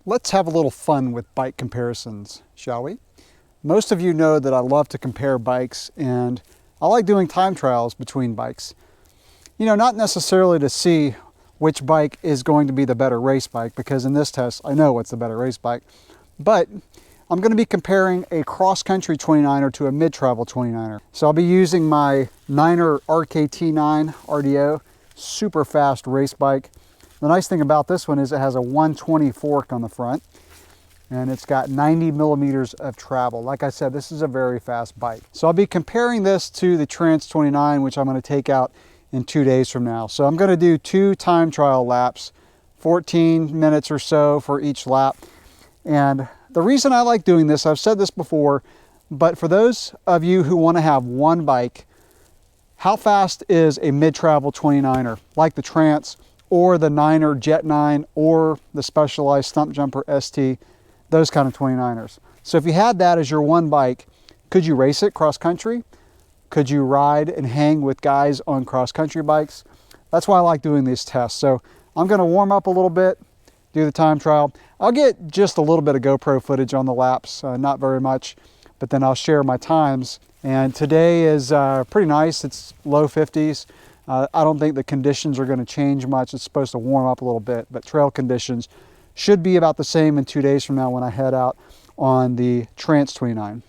Let's have a little fun with bike comparisons, shall we? Most of you know that I love to compare bikes, and I like doing time trials between bikes. You know, not necessarily to see which bike is going to be the better race bike, because in this test I know what's the better race bike, but I'm going to be comparing a cross-country 29er to a mid-travel 29er. So I'll be using my 9er RKT9 RDO, super fast race bike. The nice thing about this one is it has a 120 fork on the front, and it's got 90 millimeters of travel. Like I said, this is a very fast bike. So I'll be comparing this to the Trance 29, which I'm going to take out in 2 days from now. So I'm going to do 2 time trial laps, 14 minutes or so for each lap. And the reason I like doing this, I've said this before, but for those of you who want to have one bike, how fast is a mid-travel 29er, like the Trance or the 9er Jet 9 or the Specialized Stump Jumper ST, those kind of 29ers. So if you had that as your one bike, could you race it cross-country? Could you ride and hang with guys on cross-country bikes? That's why I like doing these tests. So I'm going to warm up a little bit, do the time trial. I'll get just a little bit of GoPro footage on the laps, not very much, but then I'll share my times. And today is pretty nice. It's low 50s. I don't think the conditions are going to change much. It's supposed to warm up a little bit, but trail conditions should be about the same in 2 days from now when I head out on the Trance 29.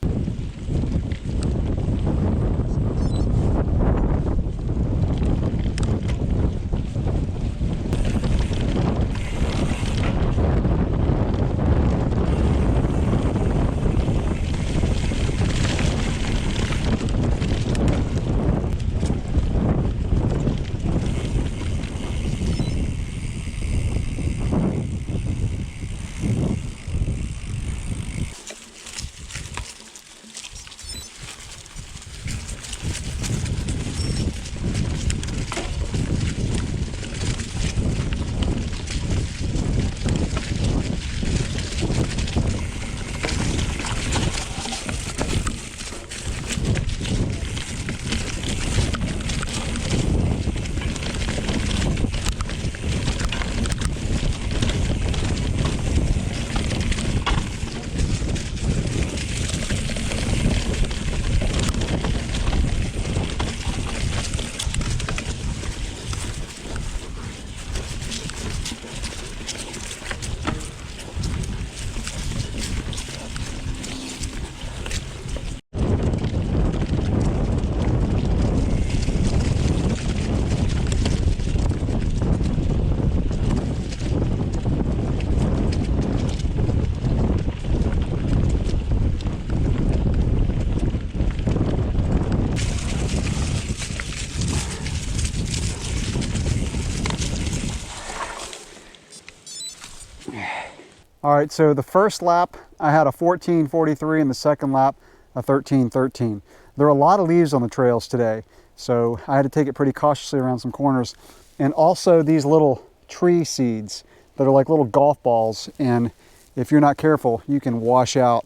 All right, so the first lap, I had a 14:43, and the second lap, a 13:13. There are a lot of leaves on the trails today, so I had to take it pretty cautiously around some corners. And also these little tree seeds that are like little golf balls, and if you're not careful, you can wash out.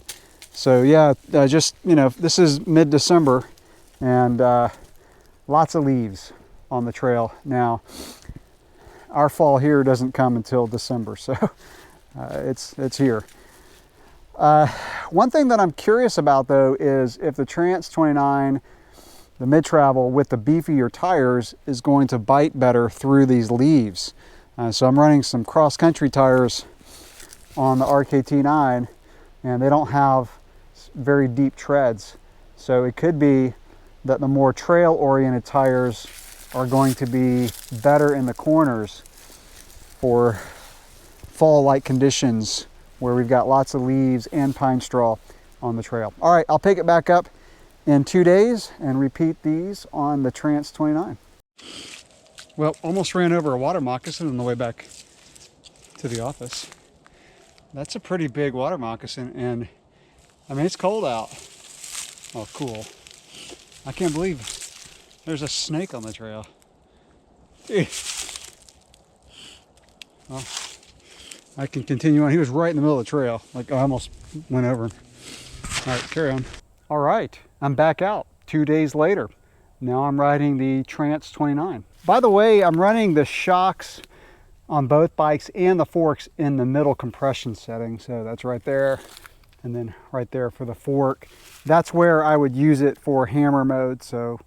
So yeah, just, you know, this is mid-December, and lots of leaves on the trail. Now, our fall here doesn't come until December, so it's here. One thing that I'm curious about though is if the Trance 29, the mid-travel with the beefier tires, is going to bite better through these leaves. So I'm running some cross-country tires on the RKT9, and they don't have very deep treads. So it could be that the more trail-oriented tires are going to be better in the corners for fall-like conditions where we've got lots of leaves and pine straw on the trail. All right, I'll pick it back up in 2 days and repeat these on the Trance 29. Well, almost ran over a water moccasin on the way back to the office. That's a pretty big water moccasin, and I mean, it's cold out. Oh, cool. I can't believe there's a snake on the trail. Well, I can continue on. He was right in the middle of the trail. Like, I almost went over him. All right, carry on. All right, I'm back out 2 days later. Now I'm riding the Trance 29. By the way, I'm running the shocks on both bikes and the forks in the middle compression setting. So that's right there, and then right there for the fork. That's where I would use it for hammer mode, so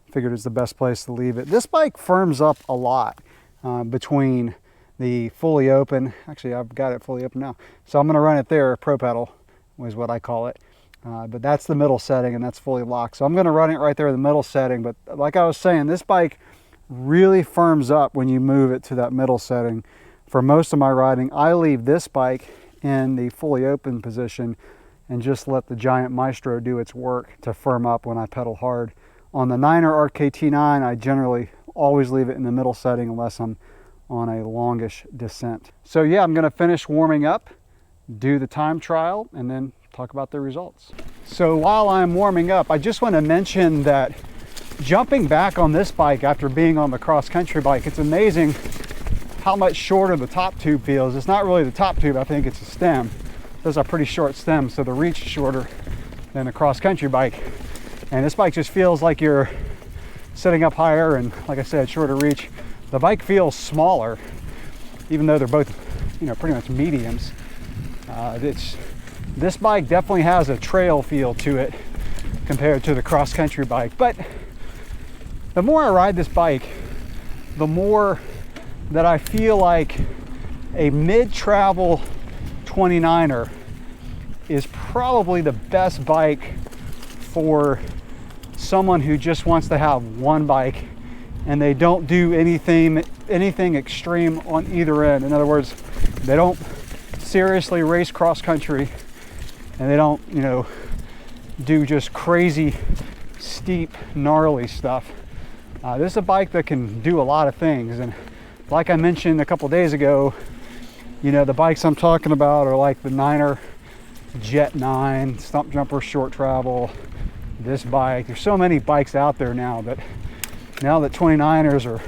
I figured it's the best place to leave it. This bike firms up a lot between the fully open. Actually, I've got it fully open now, so I'm going to run it there. Pro pedal is what I call it, but that's the middle setting and that's fully locked, so I'm going to run it right there in the middle setting. But like I was saying, this bike really firms up when you move it to that middle setting. For most of my riding, I leave this bike in the fully open position and just let the giant Maestro do its work to firm up when I pedal hard. On the 9er RKT9, I generally always leave it in the middle setting unless I'm on a longish descent. So yeah, I'm gonna finish warming up, do the time trial, and then talk about the results. So while I'm warming up, I just want to mention that jumping back on this bike after being on the cross-country bike, it's amazing how much shorter the top tube feels. It's not really the top tube, I think it's a stem. Those are pretty short stems, so the reach is shorter than a cross-country bike. And this bike just feels like you're sitting up higher and, like I said, shorter reach. The bike feels smaller, even though they're both, you know, pretty much mediums. This bike definitely has a trail feel to it compared to the cross-country bike. But the more I ride this bike, the more that I feel like a mid-travel 29er is probably the best bike for someone who just wants to have one bike and they don't do anything extreme on either end. In other words, they don't seriously race cross country and they don't, you know, do just crazy steep gnarly stuff. This is a bike that can do a lot of things, and like I mentioned a couple days ago, you know, the bikes I'm talking about are like the 9er Jet 9, Stump Jumper Short Travel, this bike. There's so many bikes out there now that 29ers are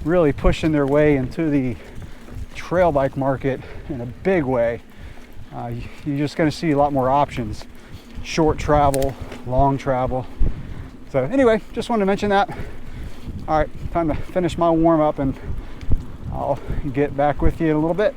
really pushing their way into the trail bike market in a big way. You're just going to see a lot more options, short travel, long travel. So anyway, just wanted to mention that. All right, time to finish my warm up and I'll get back with you in a little bit.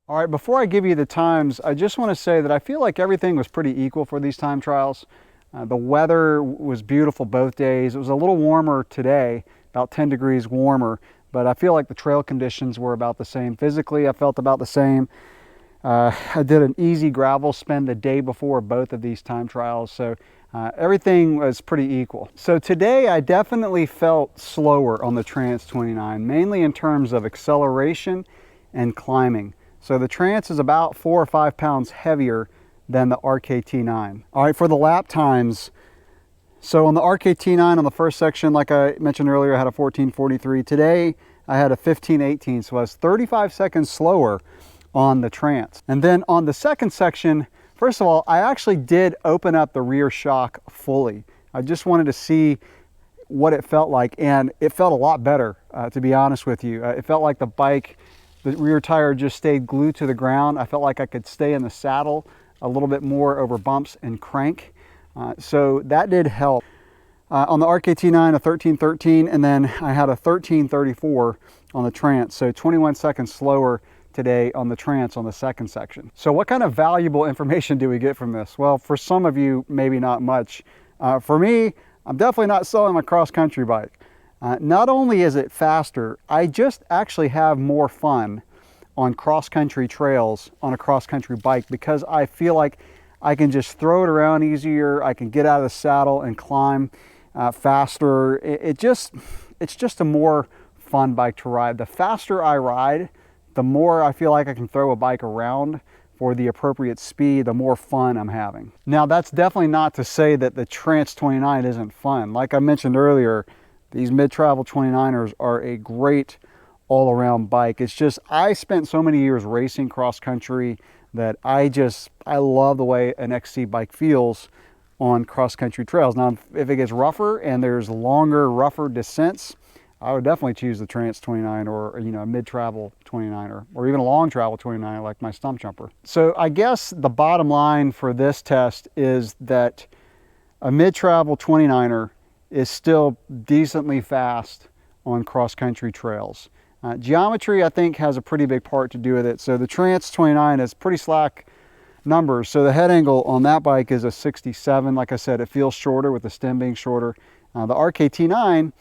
All right, before I give you the times, I just want to say that I feel like everything was pretty equal for these time trials. The weather was beautiful both days. It was a little warmer today, about 10 degrees warmer, but I feel like the trail conditions were about the same. Physically, I felt about the same. I did an easy gravel spin the day before both of these time trials, so everything was pretty equal. So today I definitely felt slower on the Trance 29, mainly in terms of acceleration and climbing. So the Trance is about 4 or 5 pounds heavier than the RKT9. All right, for the lap times, so on the RKT9 on the first section, like I mentioned earlier, I had a 14:43. Today I had a 15:18, so I was 35 seconds slower on the Trance. And then on the second section, first of all, I actually did open up the rear shock fully. I just wanted to see what it felt like, and it felt a lot better, to be honest with you. It felt like the bike The rear tire just stayed glued to the ground. I felt like I could stay in the saddle a little bit more over bumps and crank. So that did help. On the RKT9, a 1313, and then I had a 1334 on the Trance, so 21 seconds slower today on the Trance on the second section. So what kind of valuable information do we get from this? Well, for some of you, maybe not much. For me, I'm definitely not selling my cross-country bike. Not only is it faster, I just actually have more fun on cross-country trails on a cross-country bike because I feel like I can just throw it around easier. I can get out of the saddle and climb faster. It's just a more fun bike to ride. The faster I ride, the more I feel like I can throw a bike around for the appropriate speed, the more fun I'm having. Now, that's definitely not to say that the Trance 29 isn't fun. Like I mentioned earlier, these mid-travel 29ers are a great all-around bike. It's just, I spent so many years racing cross-country that I love the way an XC bike feels on cross-country trails. Now, if it gets rougher and there's longer, rougher descents, I would definitely choose the Trance 29 or, you know, a mid-travel 29er or even a long travel 29 like my stump jumper. So I guess the bottom line for this test is that a mid-travel 29er is still decently fast on cross-country trails. Geometry, I think, has a pretty big part to do with it. So the Trance 29 is pretty slack numbers. So the head angle on that bike is a 67. Like I said, it feels shorter with the stem being shorter. The RKT9,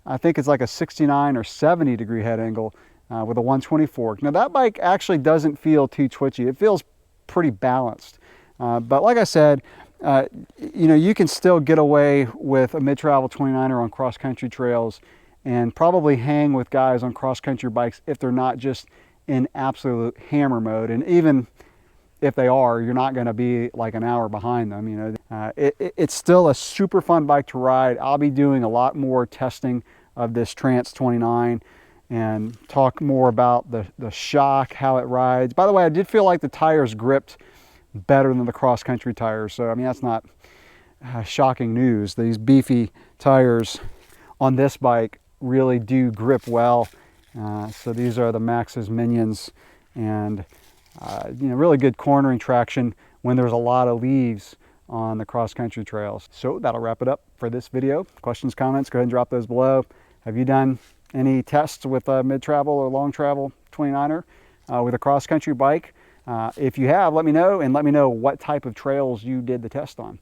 I think it's like a 69 or 70 degree head angle with a 120 fork. Now that bike actually doesn't feel too twitchy. It feels pretty balanced. But like I said, you know, you can still get away with a mid-travel 29er on cross-country trails and probably hang with guys on cross-country bikes if they're not just in absolute hammer mode. And even if they are, you're not going to be like an hour behind them. You know, it's still a super fun bike to ride. I'll be doing a lot more testing of this Trance 29 and talk more about the shock, how it rides. By the way, I did feel like the tires gripped better than the cross-country tires. So, I mean, that's not shocking news. These beefy tires on this bike really do grip well. So these are the Maxxis Minions, and you know, really good cornering traction when there's a lot of leaves on the cross-country trails. So that'll wrap it up for this video. Questions, comments, go ahead and drop those below. Have you done any tests with a mid-travel or long travel 29er with a cross-country bike? If you have, let me know, and let me know what type of trails you did the test on.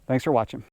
Thanks for watching.